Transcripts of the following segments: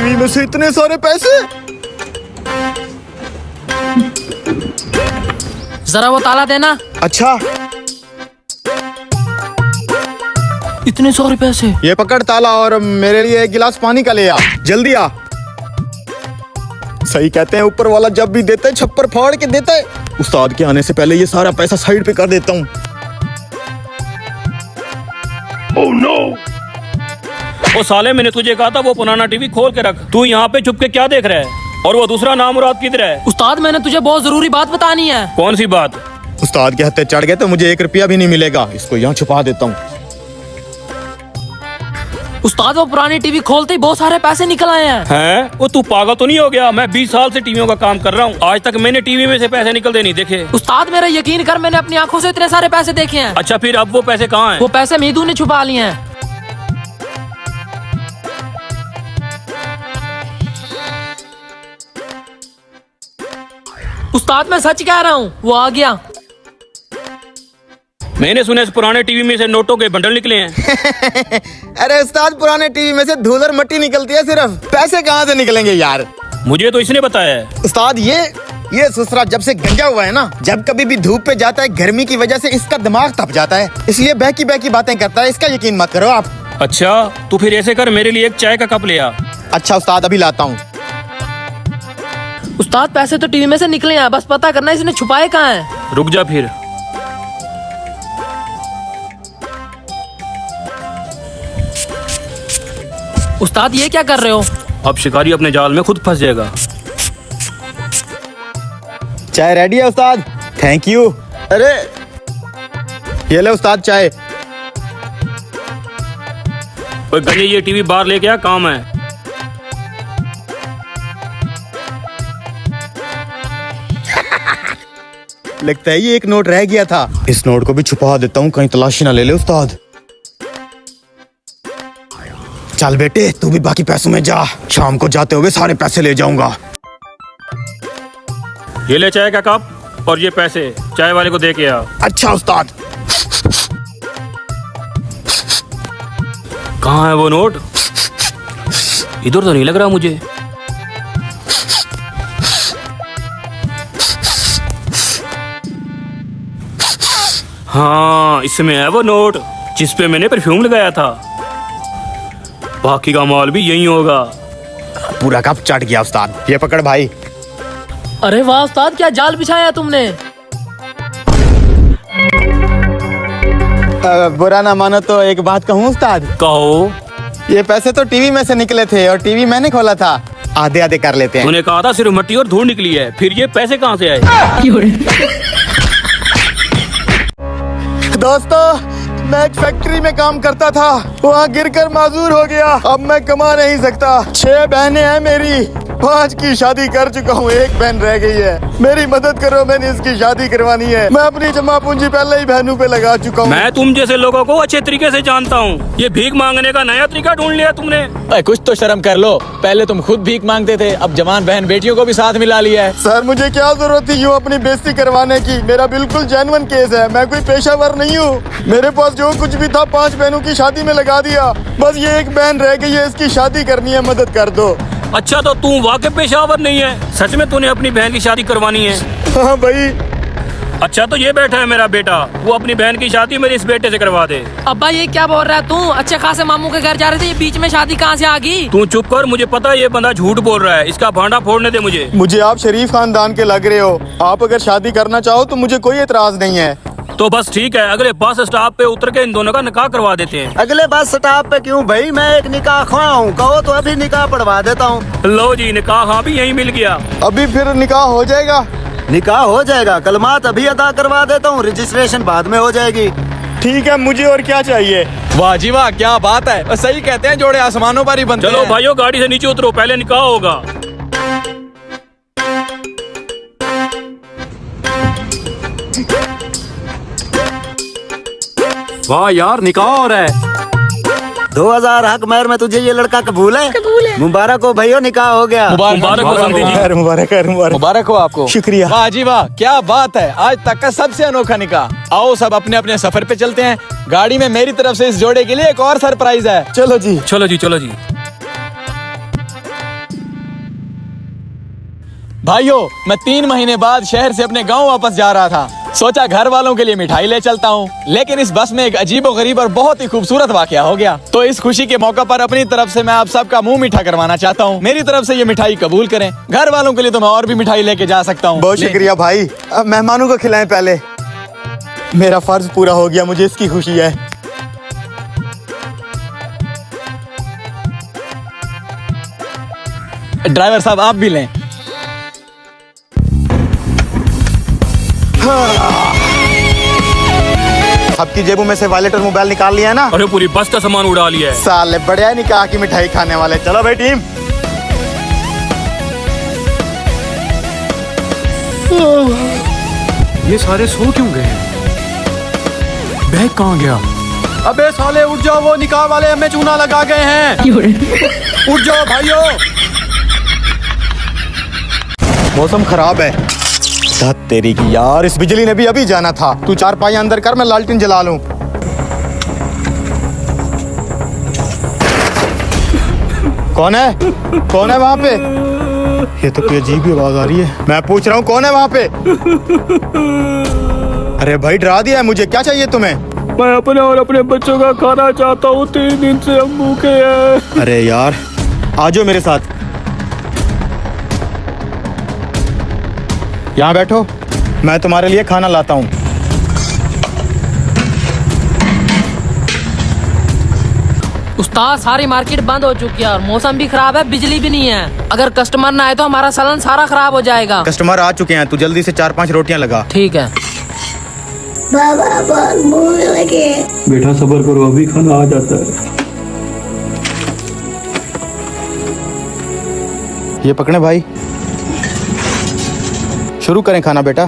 TV में से इतने सारे पैसे। जरा वो ताला देना। अच्छा, इतने सारे पैसे। ये पकड़ ताला और मेरे लिए एक गिलास पानी का ले आ, जल्दी आ। सही कहते हैं, ऊपर वाला जब भी देता है छप्पर फाड़ के देता है। उस्ताद के आने से पहले ये सारा पैसा साइड पे कर देता हूँ। Oh no! ओ साले, मैंने तुझे कहा था वो पुराना टीवी खोल के रख। तू यहाँ पे छुप के क्या देख रहा है? और वो दूसरा नामुराद किधर है? उस्ताद, मैंने तुझे बहुत जरूरी बात बतानी है। कौन सी बात? उस्ताद के हत्थे चढ़ गए तो मुझे 1 रुपया भी नहीं मिलेगा। इसको यहाँ छुपा देता हूँ। उस्ताद, वो पुरानी टीवी खोलते ही बहुत सारे पैसे निकल आए हैं। हैं? वो तू पागल तो नहीं हो गया? मैं 20 साल से टीवियों का काम कर रहा हूँ, आज तक मैंने टीवी में से पैसे निकलते नहीं देखे। उस्ताद, मेरा यकीन कर, मैंने अपनी आंखों से इतने सारे पैसे देखे हैं। अच्छा, फिर अब वो पैसे कहाँ हैं? वो पैसे मीदू ने छुपा लिए हैं। उस्ताद, मैं सच कह रहा हूँ, वो आ गया। मैंने सुना इस पुराने टीवी में से नोटों के बंडल निकले हैं। अरे उस्ताद, पुराने टीवी में से धूल और मिट्टी निकलती है सिर्फ, पैसे कहाँ से निकलेंगे यार। मुझे तो इसने बताया है। उस्ताद, ये ससुरा जब से गंजा हुआ है ना, जब कभी भी धूप पे जाता है गर्मी की वजह से इसका दिमाग तप जाता है, इसलिए बहकी बहकी बातें करता है। इसका यकीन मत करो आप। अच्छा, तू फिर ऐसे कर, मेरे लिए एक चाय का कप ले आ। अच्छा उस्ताद, अभी लाता हूँ। उस्ताद, पैसे तो टीवी में से निकले हैं, बस पता करना इसने छुपाए कहाँ हैं। रुक जा फिर। उस्ताद, ये क्या कर रहे हो? अब शिकारी अपने जाल में खुद फंस जाएगा। चाय रेडी है उस्ताद। Thank you. अरे ये ले उस्ताद चाय। ओए गंजे, ये टीवी बाहर लेके आ, काम है। लगता है ये एक नोट रह गया था। इस नोट को भी छुपा देता हूँ, कहीं तलाशी ना ले ले उस्ताद। चल बेटे, तू भी बाकी पैसों में जा, शाम को जाते हुए सारे पैसे ले जाऊंगा। ये ले चाय का कप और ये पैसे चाय वाले को दे के आ। अच्छा उस्ताद। कहाँ है वो नोट? इधर तो नहीं लग रहा मुझे। हाँ, इसमें है वो नोट जिस पे मैंने परफ्यूम लगाया था। बाकी का माल भी यही होगा। पूरा कप चट गया उस्ताद। ये पकड़ भाई। अरे वाह उस्ताद, क्या जाल बिछाया तुमने। बुरा ना मानो तो एक बात कहूँ उस्ताद। कहो। ये पैसे तो टीवी में से निकले थे और टीवी मैंने खोला था। आधे आधे कर लेते हैं। तूने कहा था सिर्फ मिट्टी और धूल निकली है, फिर ये पैसे कहाँ से आए? दोस्तों, मैं एक फैक्ट्री में काम करता था, वहाँ गिरकर माजूर हो गया। अब मैं कमा नहीं सकता। 6 बहनें हैं मेरी, 5 की शादी कर चुका हूँ, 1 बहन रह गई है। मेरी मदद करो, मैंने इसकी शादी करवानी है। मैं अपनी जमा पूंजी पहले ही बहनों पे लगा चुका हूँ। मैं तुम जैसे लोगों को अच्छे तरीके से जानता हूँ। ये भीख मांगने का नया तरीका ढूंढ लिया तुमने। अरे कुछ तो शर्म कर लो। पहले तुम खुद भीख मांगते थे, अब जवान बहन बेटियों को भी साथ मिला लिया है। सर, मुझे क्या जरूरत थी यूँ अपनी बेइज्जती करवाने की। मेरा बिल्कुल जेन्युइन केस है, मैं कोई पेशावर नहीं हूँ। मेरे पास जो कुछ भी था 5 बहनों की शादी में लगा दिया। बस ये 1 बहन रह गई है, इसकी शादी करनी है, मदद कर दो। अच्छा, तो तू वाकई पेशावर नहीं है? सच में तूने अपनी बहन की शादी करवानी है? हाँ भाई। अच्छा, तो ये बैठा है मेरा बेटा, वो अपनी बहन की शादी मेरे इस बेटे से करवा दे। अब्बा, ये क्या बोल रहा है तू? अच्छे खासे मामू के घर जा रहे थे, ये बीच में शादी कहाँ से आ गई? तू चुप कर, मुझे पता है ये बंदा झूठ बोल रहा है। इसका भांडा फोड़ने दे मुझे। मुझे आप शरीफ खानदान के लग रहे हो। आप अगर शादी करना चाहो तो मुझे कोई एतराज नहीं है। तो बस ठीक है, अगले बस स्टॉप पे उतर के इन दोनों का निकाह करवा देते हैं। अगले बस स्टॉप पे क्यों भाई, मैं एक निकाह ख्वाह हूँ, कहो तो अभी निकाह पढ़वा देता हूँ। लो जी, निकाह हाँ भी यही मिल गया। अभी फिर निकाह हो जाएगा? निकाह हो जाएगा, कलमात अभी अदा करवा देता हूँ, रजिस्ट्रेशन बाद में हो जाएगी। ठीक है, मुझे और क्या चाहिए। वाह जी वाह, क्या बात है। सही कहते हैं, जोड़े आसमानों पर ही बनते हैं। चलो भाइयों, गाड़ी से नीचे उतरो, पहले निकाह होगा। वाह यार, निकाह हो रहा है। 2000 हक महर में तुझे ये लड़का कबूल है? कबूल है। मुबारक हो भैया, निकाह हो गया। मुबारक हो समधी जी। मुबारक हो आपको। शुक्रिया। वाह जी वाह, क्या बात है। आज तक का सबसे अनोखा निकाह। आओ सब अपने अपने सफर पे चलते हैं। गाड़ी में मेरी तरफ से इस जोड़े के लिए एक और सरप्राइज है। चलो जी। चलो जी, चलो जी। भाइयों, मैं 3 महीने बाद शहर से अपने गांव वापस जा रहा था। सोचा घर वालों के लिए मिठाई ले चलता हूं, लेकिन इस बस में एक अजीबोगरीब और बहुत ही खूबसूरत वाकया हो गया। तो इस खुशी के मौके पर अपनी तरफ से मैं आप सबका मुंह मीठा करवाना चाहता हूं। मेरी तरफ से ये मिठाई कबूल करें। घर वालों के लिए तो मैं और भी मिठाई लेके जा सकता हूं। बहुत शुक्रिया भाई। अब मेहमानों को खिलाएं पहले। मेरा फर्ज पूरा हो गया, मुझे इसकी खुशी है। ड्राइवर साहब आप भी लें। सबकी जेबों में से वॉलेट और मोबाइल निकाल लिया है ना? अरे पूरी बस का सामान उड़ा लिया है। साले बढ़िया निकाह की मिठाई खाने वाले। चलो भाई टीम। ये सारे सो क्यों गए हैं? बैग कहाँ गया? अबे साले उठ जाओ, वो निकाह वाले हमें चूना लगा गए हैं। उठ जाओ भाइयों। मौसम खराब है। धत तेरी की यार, इस बिजली ने भी अभी जाना था। तू चारपाई अंदर कर, मैं लालटेन जला लूं। कौन है? कौन है वहाँ पे? ये तो कोई अजीब ही आवाज आ रही है। मैं पूछ रहा हूँ कौन है वहाँ पे? अरे भाई डरा दिया है मुझे। क्या चाहिए तुम्हें? मैं अपने और अपने बच्चों का खाना चाहता हूँ। 3 दिन से हम भूखे हैं। अरे यार आ जाओ मेरे साथ। यहाँ बैठो, मैं तुम्हारे लिए खाना लाता हूँ। उस्ताद सारी मार्केट बंद हो चुकी है और मौसम भी खराब है, बिजली भी नहीं है। अगर कस्टमर ना आए तो हमारा सालन सारा खराब हो जाएगा। कस्टमर आ चुके हैं, तू जल्दी से 4-5 रोटियां लगा। ठीक है। बाबा बहुत भूख लगे। बेटा सब्र करो, अभी खाना आ जाता है। ये पकड़े भाई, शुरू करें खाना बेटा।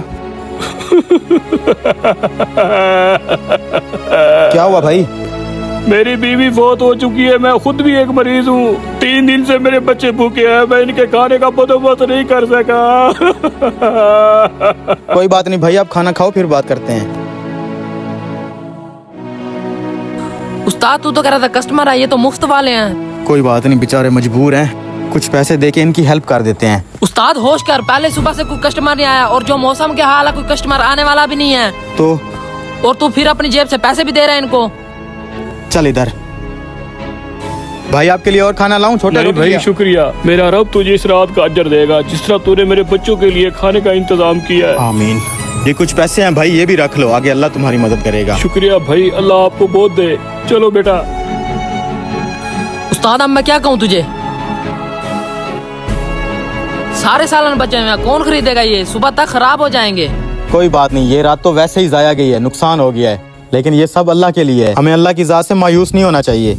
क्या हुआ भाई? मेरी बीवी फौत हो चुकी है, मैं खुद भी एक मरीज हूँ। 3 दिन से मेरे बच्चे भूखे हैं, मैं इनके खाने का बंदोबस्त नहीं कर सका। कोई बात नहीं भाई, आप खाना खाओ फिर बात करते हैं। उस्ताद तू तो कह रहा था कस्टमर आइए तो मुफ्त वाले हैं। कोई बात नहीं, बेचारे मजबूर हैं, कुछ पैसे देके इनकी हेल्प कर देते हैं। उस्ताद होश कर, पहले सुबह से कोई कस्टमर नहीं आया और जो मौसम के हाल है कोई कस्टमर आने वाला भी नहीं है। तो और तू फिर अपनी जेब से पैसे भी दे रहा है इनको। चल इधर भाई, आपके लिए और खाना लाऊं? छोटे नहीं भाई शुक्रिया, मेरा रब तुझे इस रात का अजर देगा जिस तरह तूने मेरे बच्चों के लिए खाने का इंतजाम किया है। आमीन। ये कुछ पैसे हैं भाई, ये भी रख लो, आगे अल्लाह तुम्हारी मदद करेगा। शुक्रिया भाई, अल्लाह आपको बहुत दे। चलो बेटा। उस्ताद अब मैं क्या कहूँ तुझे, सारे सालन बचे हुए हैं, कौन खरीदेगा ये? सुबह तक खराब हो जाएंगे। कोई बात नहीं, ये रात तो वैसे ही जाया गई है, नुकसान हो गया है, लेकिन ये सब अल्लाह के लिए है। हमें अल्लाह की ज़ात से मायूस नहीं होना चाहिए।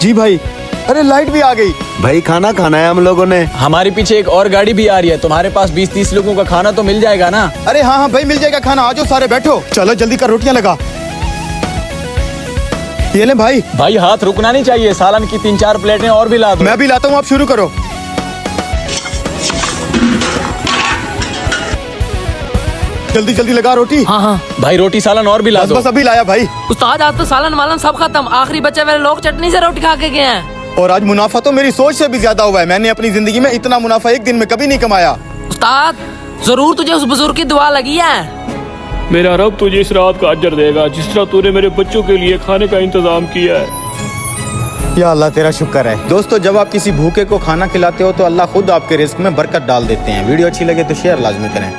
जी भाई। अरे लाइट भी आ गई। भाई खाना खाना है हम लोगों ने। हमारे पीछे एक और गाड़ी भी आ रही है, तुम्हारे पास 20-30 लोगों का खाना तो मिल जाएगा ना? अरे हाँ हाँ भाई मिल जाएगा खाना, आ जाओ सारे बैठो। चलो जल्दी कर, रोटियां लगा। ये ले भाई। भाई हाथ रुकना नहीं चाहिए, सालन की 3-4 प्लेटें और भी ला दो। मैं भी लाता हूँ, आप शुरू करो। जल्दी जल्दी लगा रोटी। हाँ हाँ भाई रोटी सालन और भी ला बस दो। बस अभी लाया भाई। उस्ताद आज तो सालन वालन सब खत्म, आखिरी बचे हुए लोग चटनी से रोटी खा के गए हैं। और आज मुनाफा तो मेरी सोच से भी ज्यादा हुआ है। मैंने अपनी जिंदगी में इतना मुनाफा एक दिन में कभी नहीं कमाया। उस्ताद जरूर तुझे उस बुजुर्ग की दुआ लगी है। मेरा रब तुझे इस रात का अजर देगा जिस तरह तूने मेरे बच्चों के लिए खाने का इंतजाम किया है। या अल्लाह तेरा शुक्र है। दोस्तों जब आप किसी भूखे को खाना खिलाते हो तो अल्लाह खुद आपके रिस्क में बरकत डाल देते हैं। वीडियो अच्छी लगे तो शेयर लाजमी करें।